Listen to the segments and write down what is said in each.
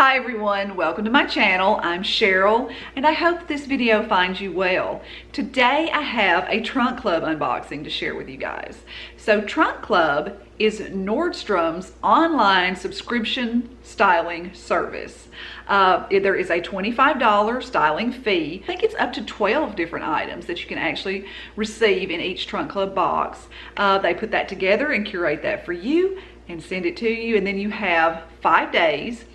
Hi everyone, welcome to my channel. I'm Cheryl and I hope this video finds you well. Today I have a Trunk Club unboxing to share with you guys. So Trunk Club is Nordstrom's online subscription styling service. There is a $25 styling fee. I think it's up to 12 different items that you can actually receive in each Trunk Club box. They put that together and curate that for you and send it to you, and then you have 5 days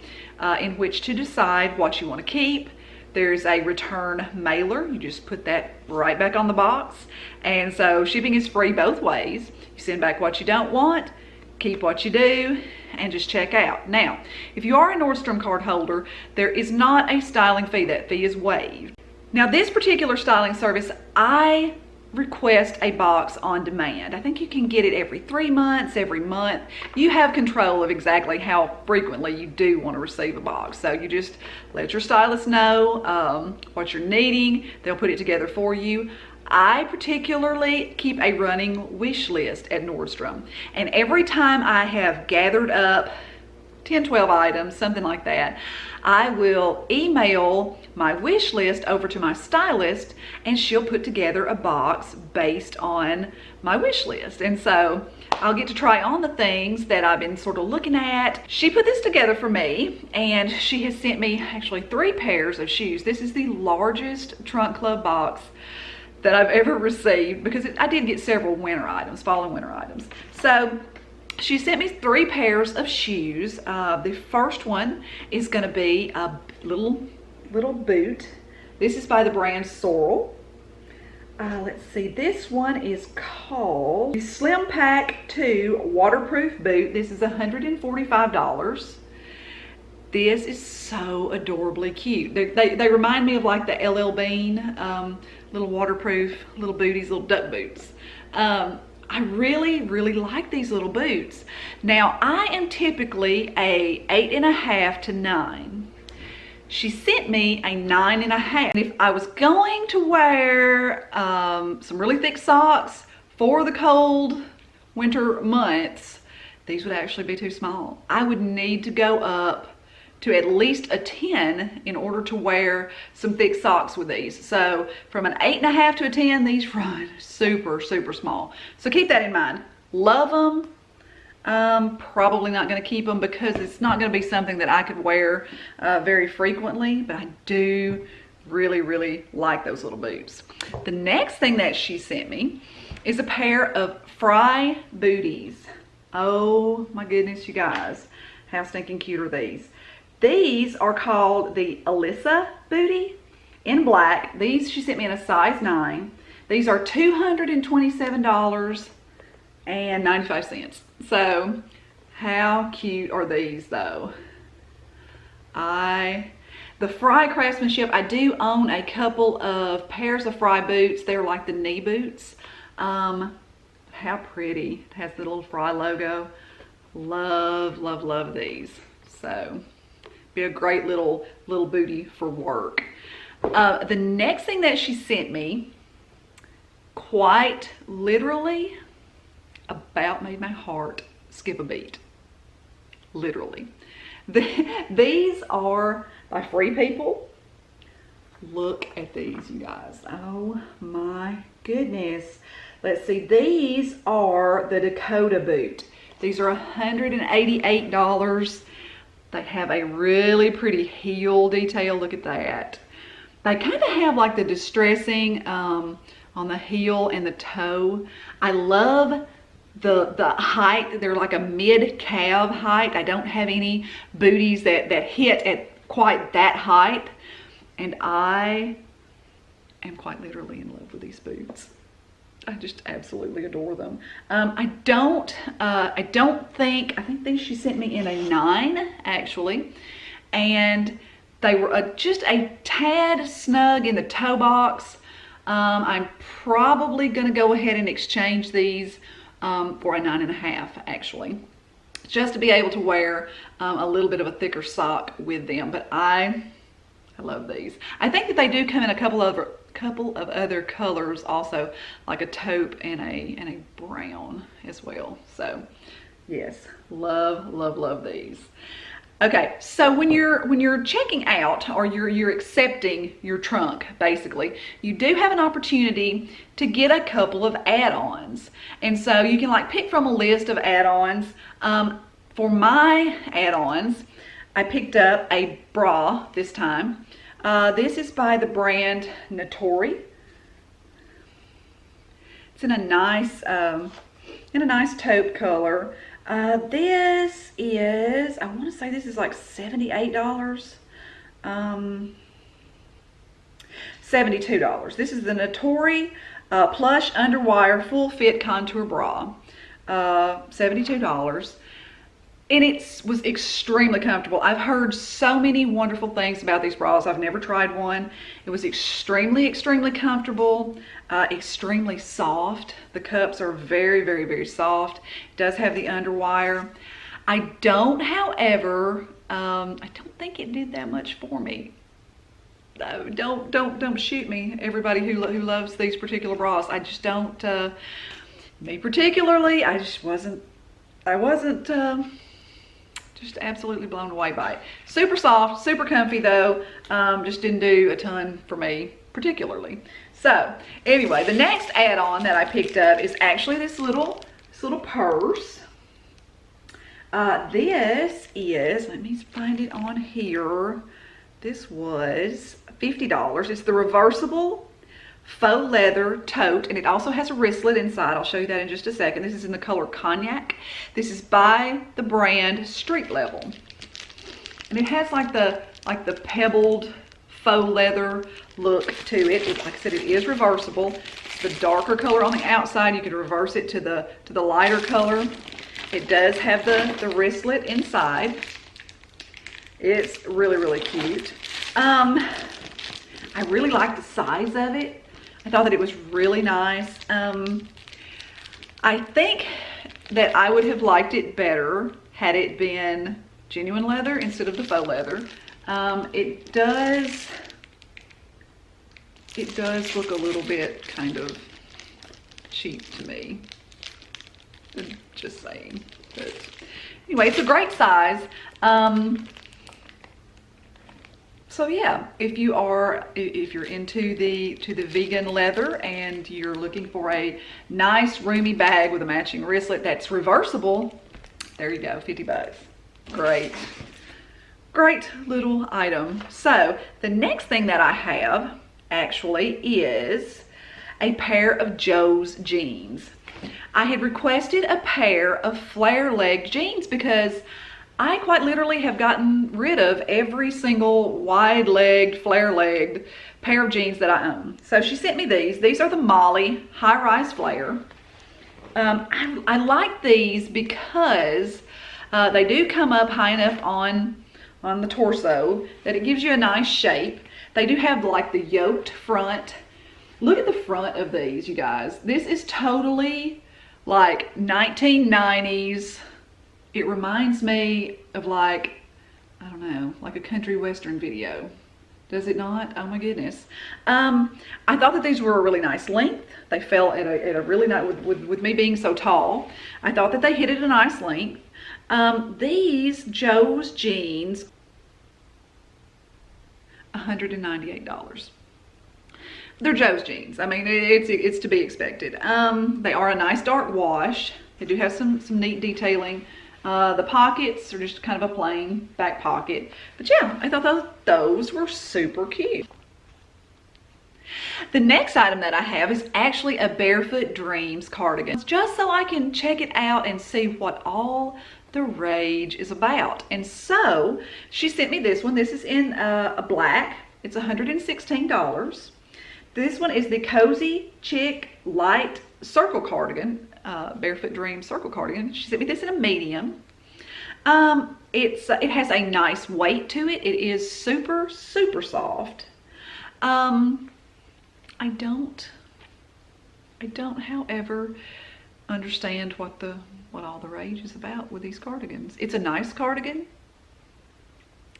in which to decide what you want to keep. There's a return mailer. You just put that right back on the box. And so shipping is free both ways. You send back what you don't want, keep what you do, and just check out. Now, if you are a Nordstrom card holder, there is not a styling fee. That fee is waived. Now, this particular styling service, I request a box on demand. I think you can get it every 3 months, every month. You have control of exactly how frequently you do want to receive a box. So you just let your stylist know what you're needing. They'll put it together for you. I particularly keep a running wish list at Nordstrom. And every time I have gathered up 10, 12 items, something like that, I will email my wish list over to my stylist and she'll put together a box based on my wish list. And so I'll get to try on the things that I've been sort of looking at. She put this together for me and she has sent me actually 3 pairs of shoes. This is the largest Trunk Club box that I've ever received because I did get several winter items, fall and winter items. So she sent me 3 pairs of shoes. The first one is going to be a little boot. This is by the brand Sorel. Let's see, this one is called the Slimpack 2 waterproof boot. This is $145. This is so adorably cute. They remind me of like the LL Bean little waterproof little booties, little duck boots. I really like these little boots. Now, I am typically a 8.5 to 9. She sent me a 9.5. If I was going to wear some really thick socks for the cold winter months, these would actually be too small. I would need to go up to at least a 10 in order to wear some thick socks with these. So from an 8.5 to a 10, these run super small. So keep that in mind. Love them. Probably not gonna keep them because it's not gonna be something that I could wear very frequently, but I do really like those little boots. The next thing that she sent me is a pair of Frye booties. Oh my goodness, you guys, how stinking cute are these? These are called the Elyssa bootie in black. These she sent me in a size 9. These are $227.95. So how cute are these though? The Frye craftsmanship, I do own a couple of pairs of Frye boots. They're like the knee boots. How pretty. It has the little Frye logo. Love these. So be a great little booty for work. The next thing that she sent me quite literally about made my heart skip a beat. Literally. These are by Free People. Look at these, you guys. Oh my goodness. Let's see. These are the Dakota boot. These are $188. They have a really pretty heel detail. Look at that. They kind of have like the distressing on the heel and the toe. I love the height. They're like a mid-calf height. I don't have any booties that hit at quite that height. And I am quite literally in love with these boots. I just absolutely adore them. I think these she sent me in a 9 actually, and they were just a tad snug in the toe box. I'm probably gonna go ahead and exchange these for a 9.5 actually, just to be able to wear a little bit of a thicker sock with them. But I love these. I think that they do come in a couple of other colors also, like a taupe and a brown as well. So yes, love these. Okay, so when you're checking out, or you're accepting your trunk, basically, you do have an opportunity to get a couple of add-ons. And so you can like pick from a list of add-ons. For my add-ons, I picked up a bra this time. This is by the brand Natori. It's in a nice taupe color. This is, I want to say this is like $78. $72. This is the Natori plush underwire full fit contour bra. $72. And it was extremely comfortable. I've heard so many wonderful things about these bras. I've never tried one. It was extremely, extremely comfortable, extremely soft. The cups are very, very, very soft. It does have the underwire. I don't, however, I don't think it did that much for me. Don't shoot me, everybody who loves these particular bras. I just don't, me particularly, I wasn't just absolutely blown away by it. Super soft, super comfy though. Just didn't do a ton for me particularly. So anyway, the next add-on that I picked up is actually this little purse. This is, let me find it on here. This was $50. It's the reversible faux leather tote, and it also has a wristlet inside. I'll show you that in just a second. This is in the color Cognac. This is by the brand Street Level, and it has like the pebbled faux leather look to it. Like I said, it is reversible. It's the darker color on the outside. You can reverse it to the lighter color. It does have the wristlet inside. It's really, really cute. I really like the size of it. I thought that it was really nice. I think that I would have liked it better had it been genuine leather instead of the faux leather. It does look a little bit kind of cheap to me. Just saying. But anyway, it's a great size. So yeah, if you're into the vegan leather and you're looking for a nice roomy bag with a matching wristlet that's reversible, there you go, 50 bucks. Great little item. So the next thing that I have actually is a pair of Joe's jeans. I had requested a pair of flare-legged jeans because I quite literally have gotten rid of every single wide-legged, flare-legged pair of jeans that I own. So she sent me these. These are the Molly high-rise flare. I like these because they do come up high enough on the torso that it gives you a nice shape. They do have like the yoked front. Look at the front of these, you guys. This is totally like 1990s. It reminds me of like, I don't know, like a country western video. Does it not? Oh my goodness. I thought that these were a really nice length. They fell at a really nice, with me being so tall, I thought that they hit at a nice length. These Joe's jeans, $198. They're Joe's jeans. I mean, it's to be expected. They are a nice dark wash. They do have some neat detailing. The pockets are just kind of a plain back pocket. But yeah, I thought those were super cute. The next item that I have is actually a Barefoot Dreams cardigan. Just so I can check it out and see what all the rage is about. And so she sent me this one. This is in a black. It's $116. This one is the Cozy Chic Light Circle Cardigan. Barefoot Dreams Circle Cardigan. She sent me this in a medium. It has a nice weight to it. It is super, super soft. I don't, however, understand what all the rage is about with these cardigans. It's a nice cardigan.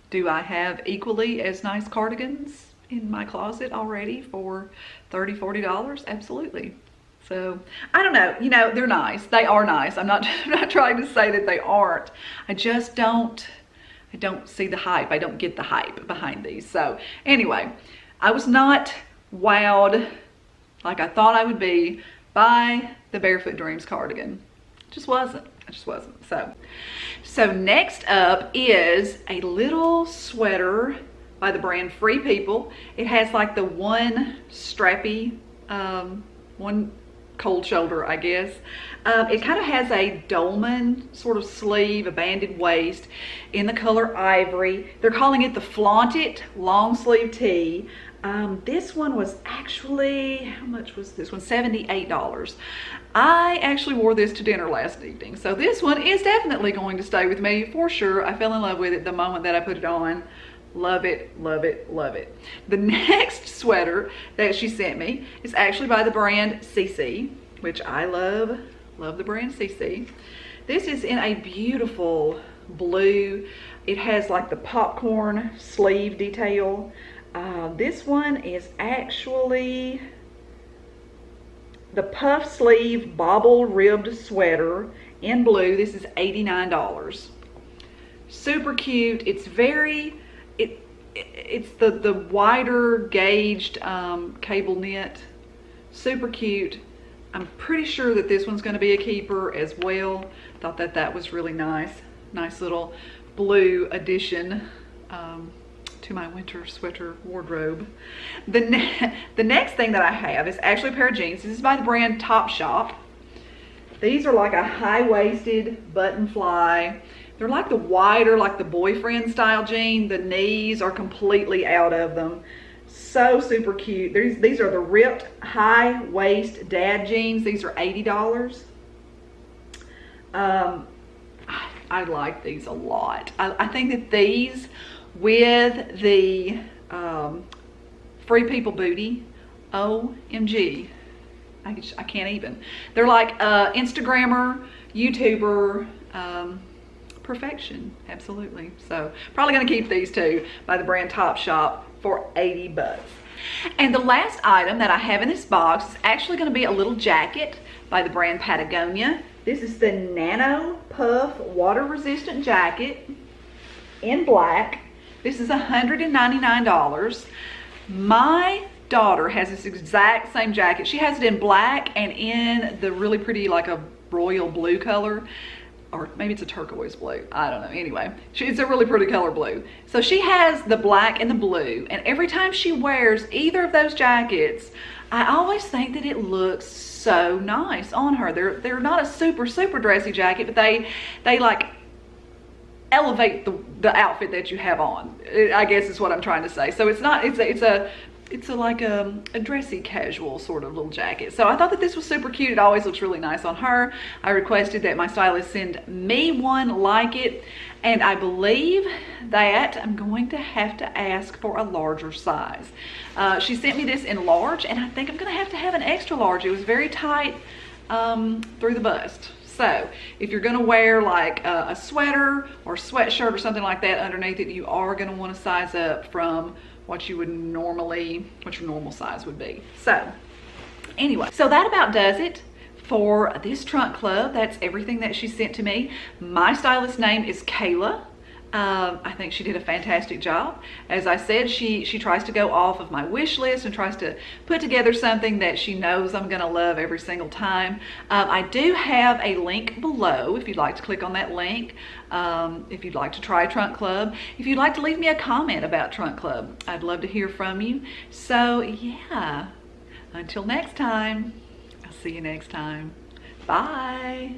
Do I have equally as nice cardigans in my closet already for $30, $40? Absolutely. So I don't know, you know, they're nice. They are nice. I'm not trying to say that they aren't. I I don't see the hype. I don't get the hype behind these. So anyway, I was not wowed like I thought I would be by the Barefoot Dreams cardigan. Just wasn't. I just wasn't. So next up is a little sweater by the brand Free People. It has like the one strappy, one cold shoulder, I guess. It kind of has a dolman sort of sleeve, a banded waist in the color ivory. They're calling it the Flaunt It long sleeve tee. This one was actually, how much was this one? $78. I actually wore this to dinner last evening. So this one is definitely going to stay with me for sure. I fell in love with it the moment that I put it on. Love it, love it, love it. The next sweater that she sent me is actually by the brand Cece, which I love. Love the brand Cece. This is in a beautiful blue. It has like the popcorn sleeve detail. This one is actually the puff sleeve bobble ribbed sweater in blue. This is $89. Super cute. It's very, it's the wider gauged cable knit. Super cute. I'm pretty sure that this one's going to be a keeper as well. Thought that that was really nice. Nice little blue addition to my winter sweater wardrobe. The next thing that I have is actually a pair of jeans. This is by the brand Topshop. These are like a high-waisted button fly. They're like the wider, like the boyfriend style jean. The knees are completely out of them. So super cute. These are the ripped high waist dad jeans. These are $80. I like these a lot. I think that these with the Free People booty, OMG, I can't even. They're like Instagrammer, YouTuber, perfection, absolutely. So probably gonna keep these two by the brand Topshop for 80 bucks. And the last item that I have in this box is actually gonna be a little jacket by the brand Patagonia. This is the Nano Puff water resistant jacket in black. This is $199. My daughter has this exact same jacket. She has it in black and in the really pretty, like a royal blue color, or maybe it's a turquoise blue. I don't know. Anyway, it's a really pretty color blue. So she has the black and the blue, and every time she wears either of those jackets, I always think that it looks so nice on her. They're not a super dressy jacket, but they like elevate the outfit that you have on, I guess is what I'm trying to say. So it's not, it's like a dressy casual sort of little jacket. So I thought that this was super cute. It always looks really nice on her. I requested that my stylist send me one like it, and I believe that I'm going to have to ask for a larger size. She sent me this in large, and I think I'm gonna have to have an extra large. It was very tight through the bust. So if you're gonna wear like a sweater or sweatshirt or something like that underneath it, you are gonna wanna size up from what you would normally, what your normal size would be. So anyway, so that about does it for this trunk club. That's everything that she sent to me. My stylist's name is Kayla. I think she did a fantastic job. As I said, she tries to go off of my wish list and tries to put together something that she knows I'm gonna love every single time. I do have a link below if you'd like to click on that link. If you'd like to try Trunk Club, if you'd like to leave me a comment about Trunk Club, I'd love to hear from you. So yeah, until next time, I'll see you next time. Bye.